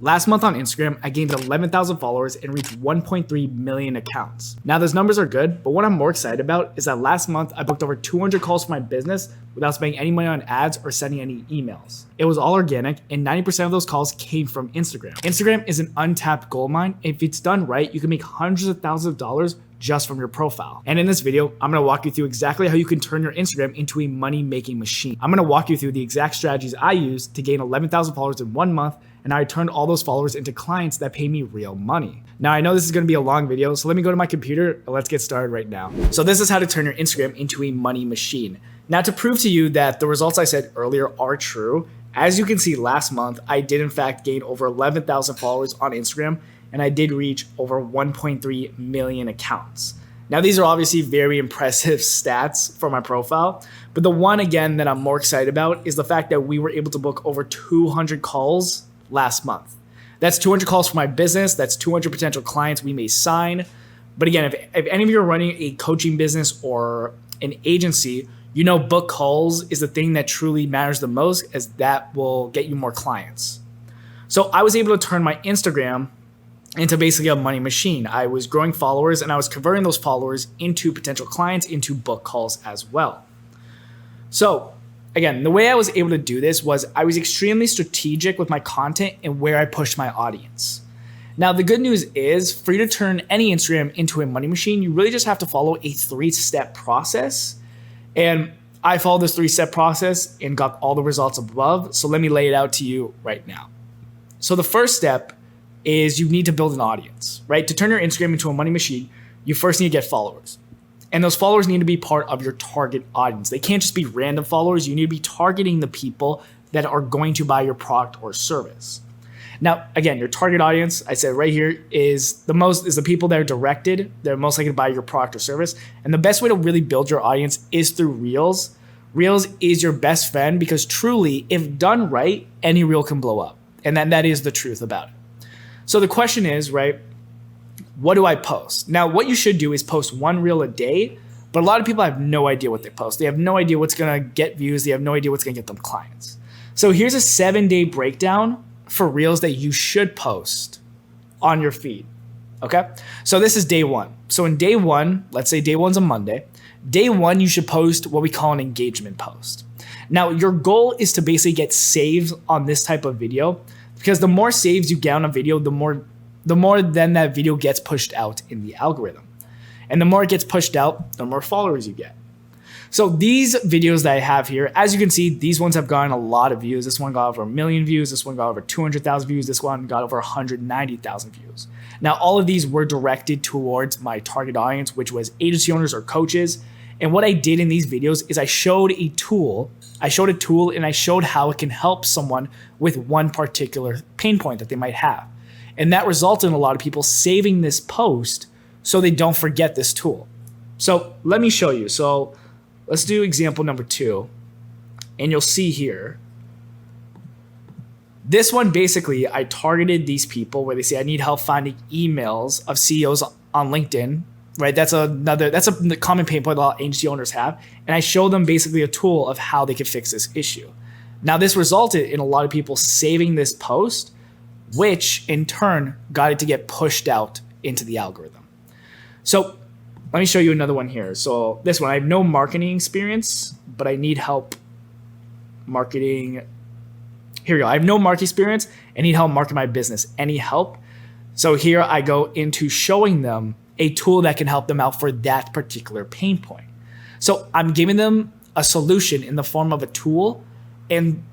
Last month on Instagram, I gained 11,000 followers and reached 1.3 million accounts. Now those numbers are good, but what I'm more excited about is that last month I booked over 200 calls for my business without spending any money on ads or sending any emails. It was all organic, and 90% of those calls came from Instagram. Instagram is an untapped goldmine. If it's done right, you can make hundreds of thousands of dollars just from your profile. And in this video, I'm gonna walk you through exactly how you can turn your Instagram into a money-making machine. I'm gonna walk you through the exact strategies I used to gain 11,000 followers in 1 month, and I turned all those followers into clients that pay me real money. Now I know this is gonna be a long video, so let me go to my computer and let's get started right now. So this is how to turn your Instagram into a money machine. Now to prove to you that the results I said earlier are true, as you can see last month, I did in fact gain over 11,000 followers on Instagram, and I did reach over 1.3 million accounts. Now these are obviously very impressive stats for my profile, but the one again that I'm more excited about is the fact that we were able to book over 200 calls last month. That's 200 calls for my business, that's 200 potential clients we may sign. But again, if any of you are running a coaching business or an agency, you know book calls is the thing that truly matters the most, as that will get you more clients. So I was able to turn my Instagram into basically a money machine. I was growing followers and I was converting those followers into potential clients, into book calls as well. So again, the way I was able to do this was I was extremely strategic with my content and where I pushed my audience. Now the good news is, for you to turn any Instagram into a money machine, you really just have to follow a 3-step process. And I followed this 3-step process and got all the results above. So let me lay it out to you right now. So the first step is you need to build an audience, right? To turn your Instagram into a money machine, you first need to get followers. And those followers need to be part of your target audience. They can't just be random followers. You need to be targeting the people that are going to buy your product or service. Now, again, your target audience, I said right here, is the people that are directed. They're most likely to buy your product or service. And the best way to really build your audience is through Reels. Reels is your best friend because truly, if done right, any reel can blow up. And that is the truth about it. So the question is, right, what do I post? Now, what you should do is post 1 reel a day, but a lot of people have no idea what they post. They have no idea what's gonna get views. They have no idea what's gonna get them clients. So here's a 7-day breakdown for reels that you should post on your feed, okay? So this is day 1. So in day 1, let's say day 1's a Monday, day 1, you should post what we call an engagement post. Now, your goal is to basically get saves on this type of video, because the more saves you get on a video, the more then that video gets pushed out in the algorithm. And the more it gets pushed out, the more followers you get. So these videos that I have here, as you can see, these ones have gotten a lot of views. This one got over 1 million views. This one got over 200,000 views. This one got over 190,000 views. Now, all of these were directed towards my target audience, which was agency owners or coaches. And what I did in these videos is I showed a tool and I showed how it can help someone with one particular pain point that they might have. And that resulted in a lot of people saving this post so they don't forget this tool. So let me show you. So let's do example number 2. And you'll see here, this one basically, I targeted these people where they say, I need help finding emails of CEOs on LinkedIn. Right, that's a common pain point a lot of agency owners have, and I show them basically a tool of how they can fix this issue. Now, this resulted in a lot of people saving this post, which in turn got it to get pushed out into the algorithm. So let me show you another one here. So this one, I have no marketing experience, but I need help marketing. Here we go. I have no marketing experience and need help market my business. Any help? So here I go into showing them a tool that can help them out for that particular pain point. So I'm giving them a solution in the form of a tool, and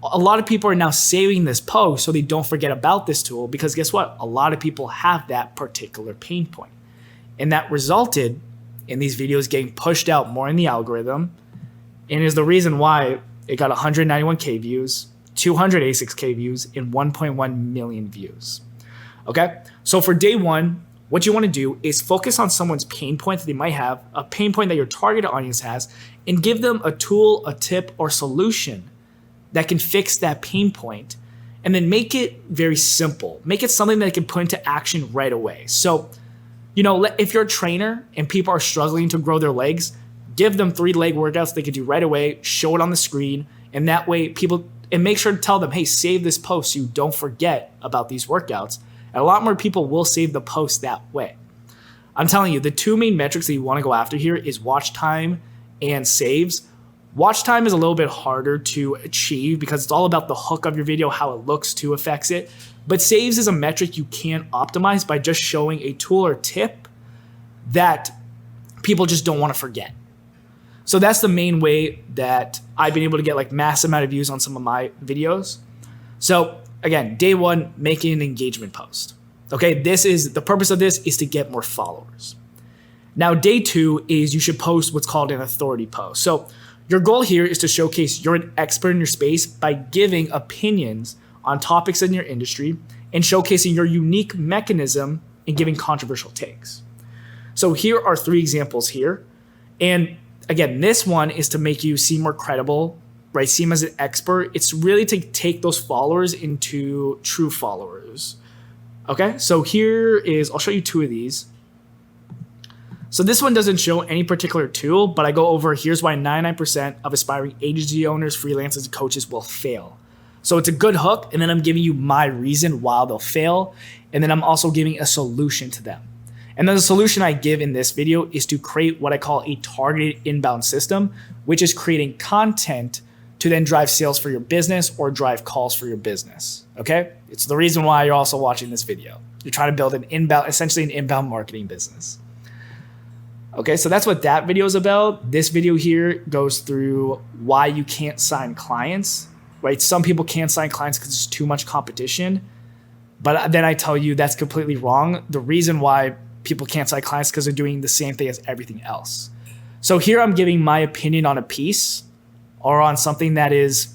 a lot of people are now saving this post so they don't forget about this tool, because guess what? A lot of people have that particular pain point. And that resulted in these videos getting pushed out more in the algorithm, and is the reason why it got 191K views, 286K views, and 1.1 million views. Okay, so for day 1, what you want to do is focus on someone's pain point that they might have, a pain point that your target audience has, and give them a tool, a tip, or solution that can fix that pain point, and then make it very simple. Make it something that they can put into action right away. So, if you're a trainer and people are struggling to grow their legs, give them 3 leg workouts they can do right away, show it on the screen, and that way people and make sure to tell them, hey, save this post so you don't forget about these workouts. And a lot more people will save the post that way. I'm telling you, the two main metrics that you want to go after here is watch time and saves. Watch time is a little bit harder to achieve because it's all about the hook of your video, how it looks to affects it. But saves is a metric you can optimize by just showing a tool or tip that people just don't want to forget. So that's the main way that I've been able to get like massive amount of views on some of my videos. So again, day one, making an engagement post. Okay, the purpose of this is to get more followers. Now, day two is you should post what's called an authority post. So your goal here is to showcase you're an expert in your space by giving opinions on topics in your industry and showcasing your unique mechanism in giving controversial takes. So here are 3 examples here. And again, this one is to make you seem more credible, right? Seem as an expert. It's really to take those followers into true followers. Okay, so I'll show you 2 of these. So this one doesn't show any particular tool, but I go over here's why 99% of aspiring agency owners, freelancers, and coaches will fail. So it's a good hook, and then I'm giving you my reason why they'll fail, and then I'm also giving a solution to them. And then the solution I give in this video is to create what I call a targeted inbound system, which is creating content to then drive sales for your business or drive calls for your business. Okay? It's the reason why you're also watching this video. You're trying to build essentially an inbound marketing business. Okay, so that's what that video is about. This video here goes through why you can't sign clients, right? Some people can't sign clients because there's too much competition. But then I tell you that's completely wrong. The reason why people can't sign clients is because they're doing the same thing as everything else. So here I'm giving my opinion on a piece or on something that is,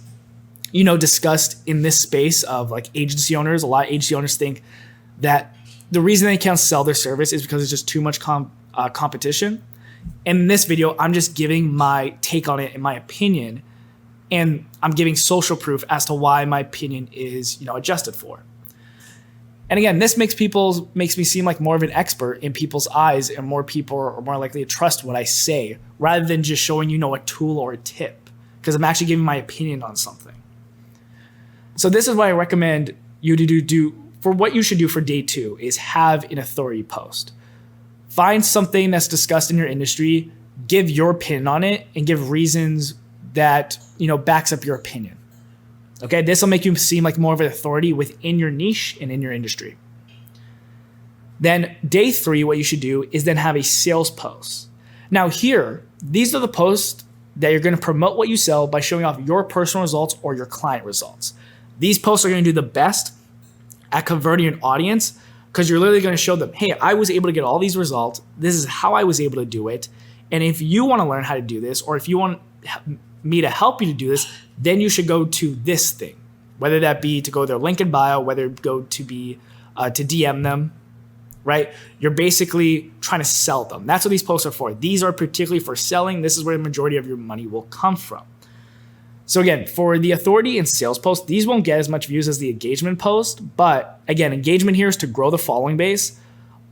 discussed in this space of like agency owners. A lot of agency owners think that the reason they can't sell their service is because there's just too much competition. In this video, I'm just giving my take on it and my opinion, and I'm giving social proof as to why my opinion is, adjusted for. And again, this makes me seem like more of an expert in people's eyes, and more people are more likely to trust what I say rather than just showing a tool or a tip, because I'm actually giving my opinion on something. So this is what I recommend you to do for what you should do for day 2 is have an authority post. Find something that's discussed in your industry, give your opinion on it, and give reasons that, backs up your opinion. Okay, this will make you seem like more of an authority within your niche and in your industry. Then day 3, what you should do is then have a sales post. Now here, these are the posts that you're going to promote what you sell by showing off your personal results or your client results. These posts are going to do the best at converting an audience because you're literally going to show them, hey, I was able to get all these results. This is how I was able to do it. And if you want to learn how to do this, or if you want me to help you to do this, then you should go to this thing, whether that be to go to their link in bio, whether it go to be to DM them, right? You're basically trying to sell them. That's what these posts are for. These are particularly for selling. This is where the majority of your money will come from. So again, for the authority and sales post, these won't get as much views as the engagement post. But again, engagement here is to grow the following base.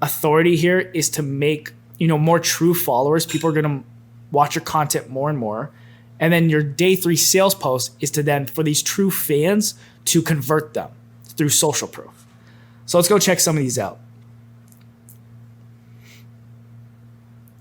Authority here is to make, more true followers. People are going to watch your content more and more. And then your day 3 sales post is to then, for these true fans, to convert them through social proof. So let's go check some of these out.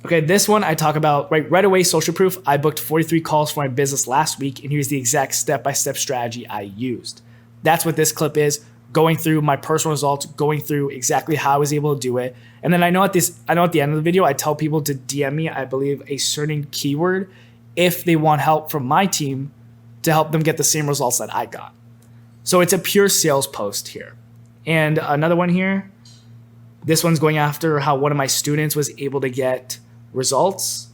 Okay, this one I talk about right away, social proof. I booked 43 calls for my business last week, and here's the exact step-by-step strategy I used. That's what this clip is, going through my personal results, going through exactly how I was able to do it. And then I know at the end of the video, I tell people to DM me, I believe, a certain keyword if they want help from my team to help them get the same results that I got. So it's a pure sales post here. And another one here, this one's going after how one of my students was able to get results.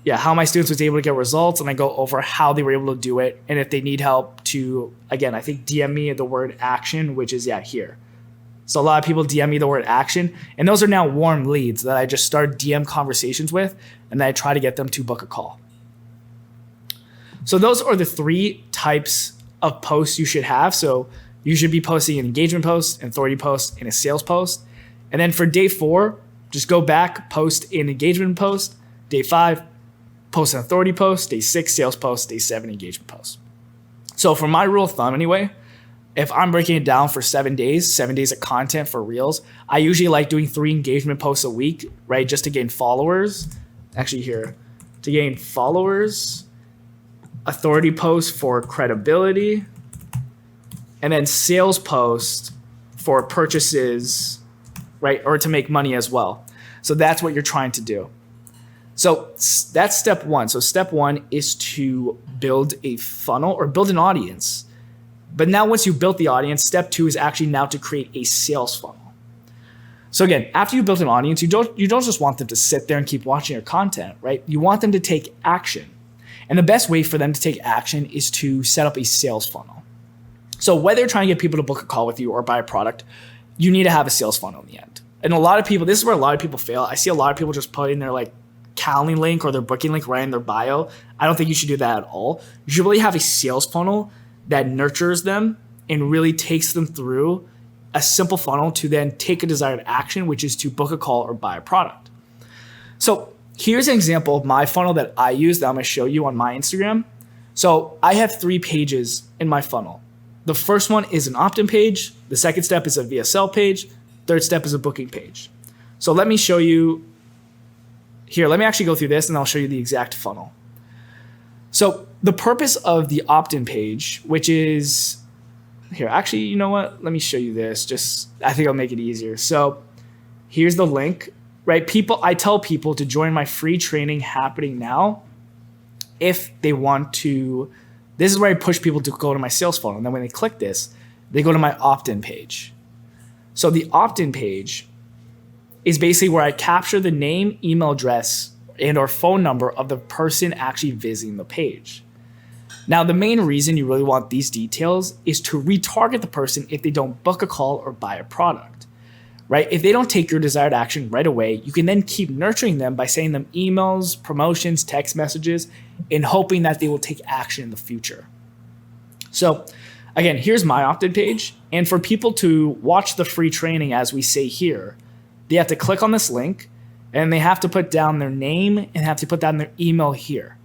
Yeah, how my students was able to get results, and I go over how they were able to do it, and if they need help to, again, I think DM me the word action, which is here. So a lot of people DM me the word action, and those are now warm leads that I just start DM conversations with, and then I try to get them to book a call. So those are the 3 types of posts you should have. So you should be posting an engagement post, an authority post, and a sales post. And then for day 4, just go back, post an engagement post. Day 5, post an authority post. Day 6, sales post. Day 7, engagement post. So for my rule of thumb anyway, if I'm breaking it down for 7 days, 7 days of content for Reels, I usually like doing 3 engagement posts a week, right? Just to gain followers. Actually here, to gain followers, authority posts for credibility, and then sales posts for purchases, right? Or to make money as well. So that's what you're trying to do. So that's step one. So step one is to build a funnel or build an audience. But now once you built the audience, step two is actually now to create a sales funnel. So again, after you built an audience, you don't just want them to sit there and keep watching your content, right? You want them to take action. And the best way for them to take action is to set up a sales funnel. So whether you're trying to get people to book a call with you or buy a product, you need to have a sales funnel in the end. And a lot of people, this is where a lot of people fail. I see a lot of people just put in their like Calendly link or their booking link right in their bio. I don't think you should do that at all. You should really have a sales funnel that nurtures them and really takes them through a simple funnel to then take a desired action, which is to book a call or buy a product. So here's an example of my funnel that I use that I'm going to show you on my Instagram. So I have 3 pages in my funnel. The first one is an opt-in page. The second step is a VSL page. Third step is a booking page. So let me show you here. Let me actually go through this and I'll show you the exact funnel. So the purpose of the opt-in page, which is here, actually, you know what? Let me show you this. I think I'll make it easier. So here's the link, right? I tell people to join my free training happening now if they want to. This is where I push people to go to my sales funnel. And then when they click this, they go to my opt-in page. So the opt-in page is basically where I capture the name, email address, and or phone number of the person actually visiting the page. Now, the main reason you really want these details is to retarget the person if they don't book a call or buy a product, right? If they don't take your desired action right away, you can then keep nurturing them by sending them emails, promotions, text messages, and hoping that they will take action in the future. So again, here's my opt-in page. And for people to watch the free training, as we say here, they have to click on this link and they have to put down their name and have to put down their email here.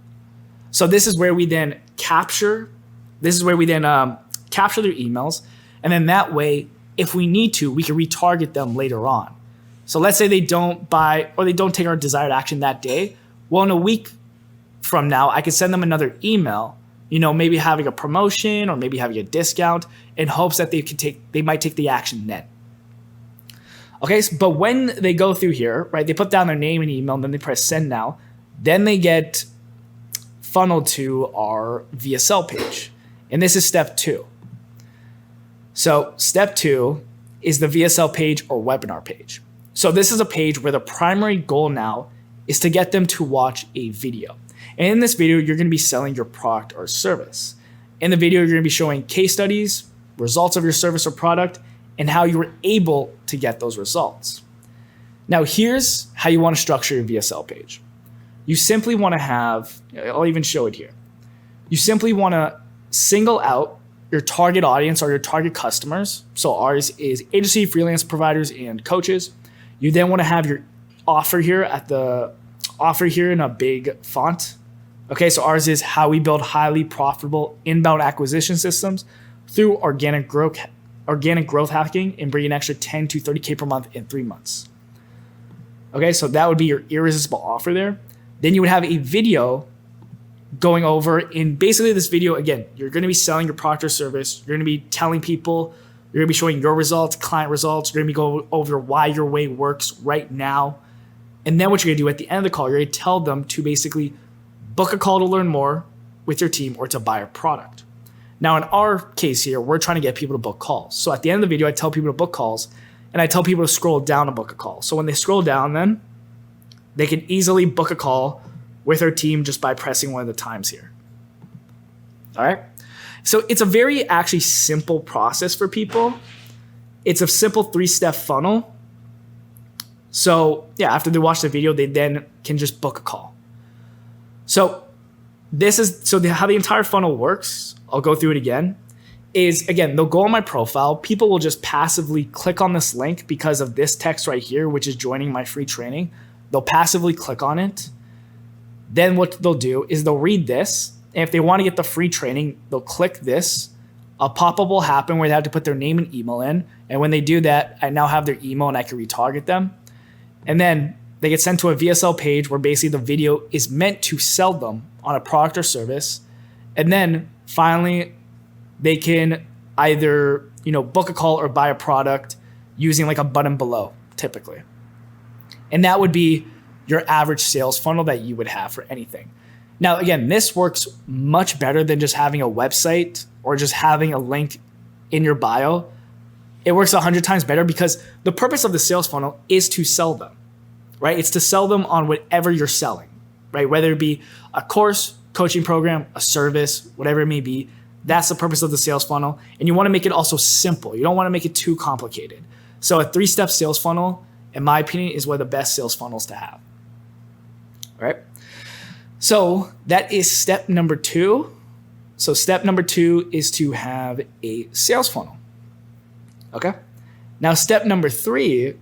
So this is where we then capture their emails. And then that way, if we need to, we can retarget them later on. So let's say they don't buy or they don't take our desired action that day. Well, in a week from now, I can send them another email, maybe having a promotion or maybe having a discount in hopes that they might take the action then. Okay, but when they go through here, right, they put down their name and email and then they press send now, then they get funneled to our VSL page. And this is step 2. So step 2 is the VSL page or webinar page. So this is a page where the primary goal now is to get them to watch a video. And in this video, you're going to be selling your product or service. In the video, you're going to be showing case studies, results of your service or product, and how you were able to get those results. Now, here's how you want to structure your VSL page. You simply want to have, I'll even show it here. You simply want to single out your target audience or your target customers. So ours is agency, freelance providers, and coaches. You then want to have your offer here in a big font. Okay, so ours is how we build highly profitable inbound acquisition systems through organic growth hacking and bring an extra 10 to 30K per month in 3 months. Okay, so that would be your irresistible offer there. Then you would have a video going over in basically this video. Again, you're going to be selling your product or service. You're going to be telling people, you're going to be showing your results, client results. You're going to be going over why your way works right now. And then what you're going to do at the end of the call, you're going to tell them to basically book a call to learn more with your team or to buy a product. Now, in our case here, we're trying to get people to book calls. So at the end of the video, I tell people to book calls and I tell people to scroll down to book a call. So when they scroll down, then they can easily book a call with our team just by pressing one of the times here. All right. So it's a very actually simple process for people. It's a simple 3-step funnel. So yeah, after they watch the video, they then can just book a call. So how the entire funnel works, I'll go through it again, is again, they'll go on my profile. People will just passively click on this link because of this text right here, which is joining my free training. They'll passively click on it. Then what they'll do is they'll read this. And if they want to get the free training, they'll click this. A pop-up will happen where they have to put their name and email in. And when they do that, I now have their email and I can retarget them. And then they get sent to a VSL page where basically the video is meant to sell them on a product or service. And then finally, they can either, book a call or buy a product using like a button below, typically. And that would be your average sales funnel that you would have for anything. Now, again, this works much better than just having a website or just having a link in your bio. It works 100 times better because the purpose of the sales funnel is to sell them, right? It's to sell them on whatever you're selling, right? Whether it be a course, coaching program, a service, whatever it may be. That's the purpose of the sales funnel. And you want to make it also simple. You don't want to make it too complicated. So a 3-step sales funnel, in my opinion, is one of the best sales funnels to have. All right. So that is step number 2. So step number 2 is to have a sales funnel. Okay. Now, step number 3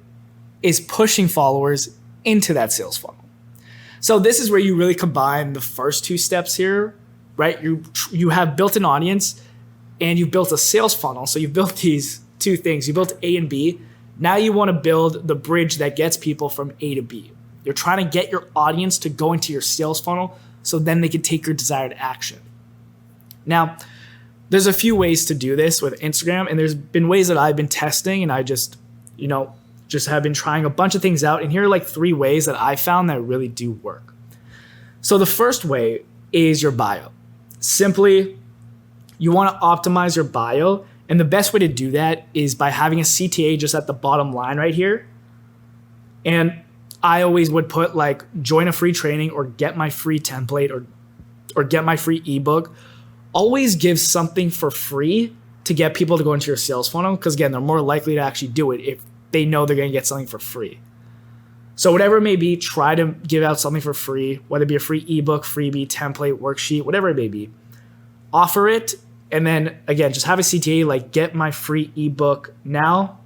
is pushing followers into that sales funnel. So this is where you really combine the first 2 steps here, right? You have built an audience and you've built a sales funnel. So you've built these 2 things. You built A and B. Now you want to build the bridge that gets people from A to B. You're trying to get your audience to go into your sales funnel so then they can take your desired action. Now, there's a few ways to do this with Instagram, and there's been ways that I've been testing, and I just have been trying a bunch of things out. And here are like 3 ways that I found that really do work. So the first way is your bio. Simply, you want to optimize your bio. And the best way to do that is by having a CTA just at the bottom line right here. And I always would put like join a free training or get my free template or get my free ebook. Always give something for free to get people to go into your sales funnel. Because again, they're more likely to actually do it if they know they're going to get something for free. So whatever it may be, try to give out something for free, whether it be a free ebook, freebie, template, worksheet, whatever it may be. Offer it. And then again, just have a CTA like get my free ebook now.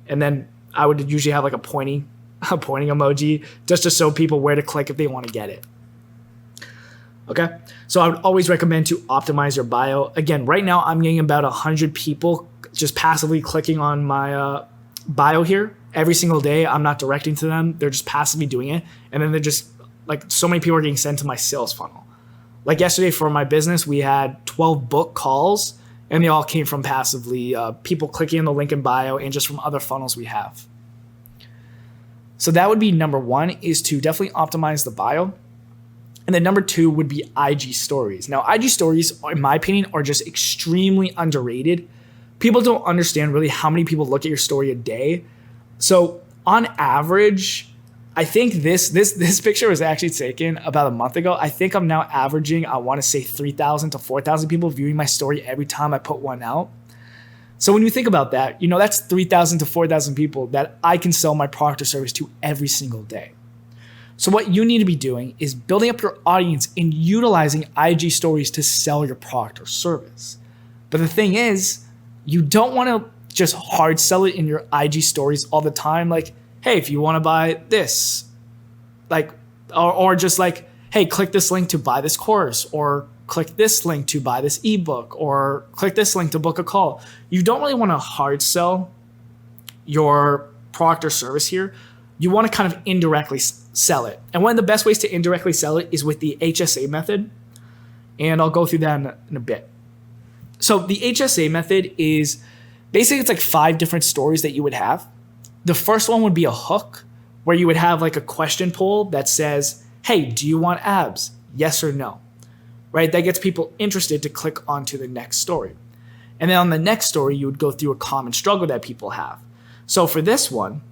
And then I would usually have like a pointing emoji just to show people where to click if they want to get it. Okay. So I would always recommend to optimize your bio. Again, right now I'm getting about 100 people just passively clicking on my bio here every single day. I'm not directing to them. They're just passively doing it. And then they're just like so many people are getting sent to my sales funnel. Like yesterday for my business, we had 12 book calls and they all came from passively people clicking on the link in bio and just from other funnels we have. So that would be number 1 is to definitely optimize the bio. And then number 2 would be IG stories. Now, IG stories, in my opinion, are just extremely underrated. People don't understand really how many people look at your story a day. So on average, I think this picture was actually taken about a month ago. I think I'm now averaging, I want to say 3,000 to 4,000 people viewing my story every time I put one out. So when you think about that, that's 3,000 to 4,000 people that I can sell my product or service to every single day. So what you need to be doing is building up your audience and utilizing IG stories to sell your product or service. But the thing is, you don't want to just hard sell it in your IG stories all the time. Like, hey, if you want to buy this, like, or just like, hey, click this link to buy this course, or click this link to buy this ebook, or click this link to book a call. You don't really want to hard sell your product or service here. You want to kind of indirectly sell it. And one of the best ways to indirectly sell it is with the HSA method. And I'll go through that in a bit. So the HSA method is basically, it's like 5 different stories that you would have. The first one would be a hook where you would have like a question poll that says, hey, do you want abs? Yes or no, right? That gets people interested to click onto the next story. And then on the next story, you would go through a common struggle that people have. So for this one,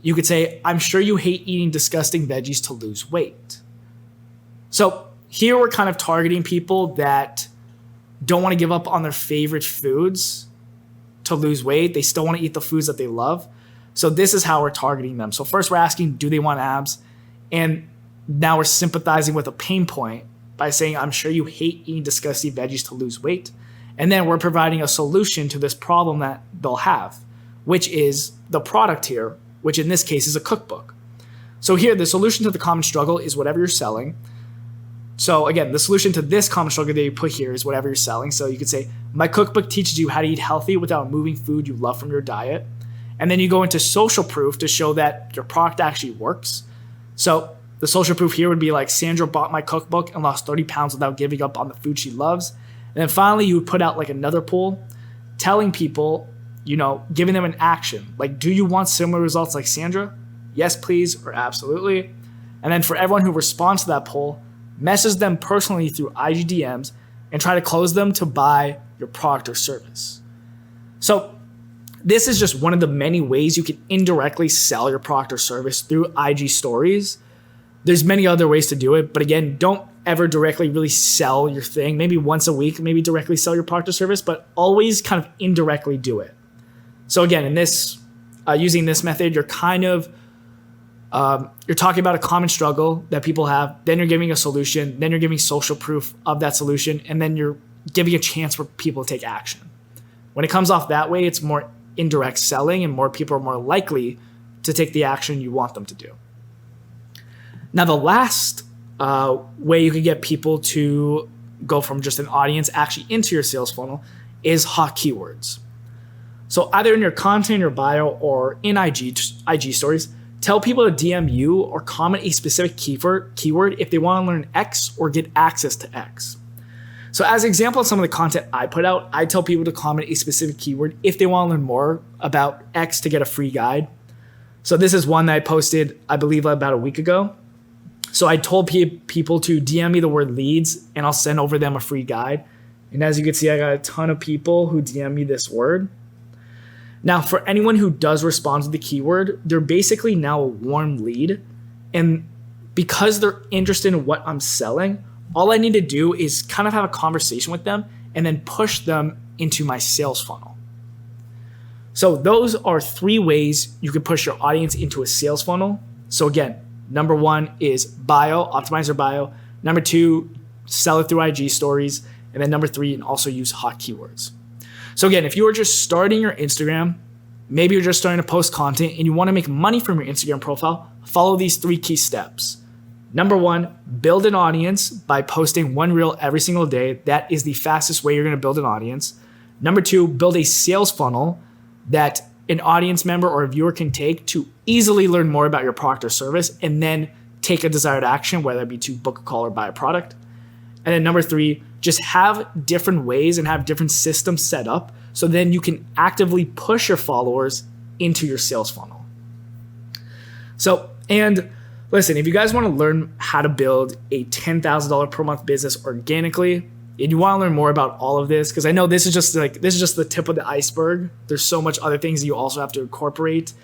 you could say, I'm sure you hate eating disgusting veggies to lose weight. So here we're kind of targeting people that don't want to give up on their favorite foods to lose weight. They still want to eat the foods that they love. So this is how we're targeting them. So first we're asking, do they want abs? And now we're sympathizing with a pain point by saying, I'm sure you hate eating disgusting veggies to lose weight. And then we're providing a solution to this problem that they'll have, which is the product here, which in this case is a cookbook. So here, the solution to the common struggle is whatever you're selling. So again, the solution to this common struggle that you put here is whatever you're selling. So you could say, my cookbook teaches you how to eat healthy without removing food you love from your diet. And then you go into social proof to show that your product actually works. So the social proof here would be like, Sandra bought my cookbook and lost 30 pounds without giving up on the food she loves. And then finally, you would put out like another poll telling people, giving them an action. Like, do you want similar results like Sandra? Yes, please, or absolutely. And then for everyone who responds to that poll, message them personally through IG DMs and try to close them to buy your product or service. So this is just one of the many ways you can indirectly sell your product or service through IG stories. There's many other ways to do it, but again, don't ever directly really sell your thing. Maybe once a week, maybe directly sell your product or service, but always kind of indirectly do it. So again, in this, using this method, you're kind of, you're talking about a common struggle that people have, then you're giving a solution, then you're giving social proof of that solution, and then you're giving a chance for people to take action. When it comes off that way, it's more indirect selling and more people are more likely to take the action you want them to do. Now, the last way you can get people to go from just an audience actually into your sales funnel is hot keywords. So either in your content, your bio, or in IG stories, tell people to DM you or comment a specific keyword if they want to learn X or get access to X. So as an example of some of the content I put out, I tell people to comment a specific keyword if they want to learn more about X to get a free guide. So this is one that I posted, I believe, about a week ago. So I told people to DM me the word leads and I'll send over them a free guide. And as you can see, I got a ton of people who DM me this word. Now, for anyone who does respond to the keyword, they're basically now a warm lead. And because they're interested in what I'm selling, all I need to do is kind of have a conversation with them and then push them into my sales funnel. So those are 3 ways you can push your audience into a sales funnel. So again, number 1 is bio, optimize your bio. Number 2, sell it through IG stories. And then number 3, and also use hot keywords. So again, if you are just starting your Instagram, maybe you're just starting to post content and you want to make money from your Instagram profile, follow these 3 key steps. Number 1, build an audience by posting 1 reel every single day. That is the fastest way you're going to build an audience. Number 2, build a sales funnel that an audience member or a viewer can take to easily learn more about your product or service and then take a desired action, whether it be to book a call or buy a product. And then number 3, just have different ways and have different systems set up so then you can actively push your followers into your sales funnel. So, and listen, if you guys want to learn how to build a $10,000 per month business organically, and you want to learn more about all of this, because I know this is just the tip of the iceberg. There's so much other things you also have to incorporate.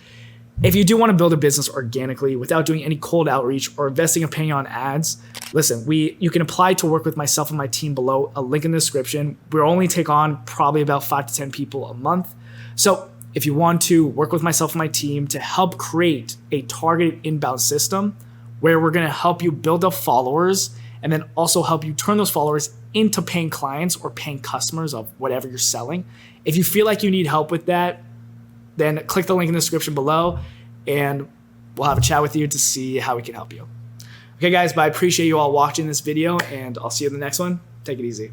If you do want to build a business organically without doing any cold outreach or investing and paying on ads, listen, you can apply to work with myself and my team below, a link in the description. We'll only take on probably about 5 to 10 people a month. So if you want to work with myself and my team to help create a targeted inbound system where we're going to help you build up followers and then also help you turn those followers into paying clients or paying customers of whatever you're selling. If you feel like you need help with that, then click the link in the description below and we'll have a chat with you to see how we can help you. Okay guys, but I appreciate you all watching this video and I'll see you in the next one. Take it easy.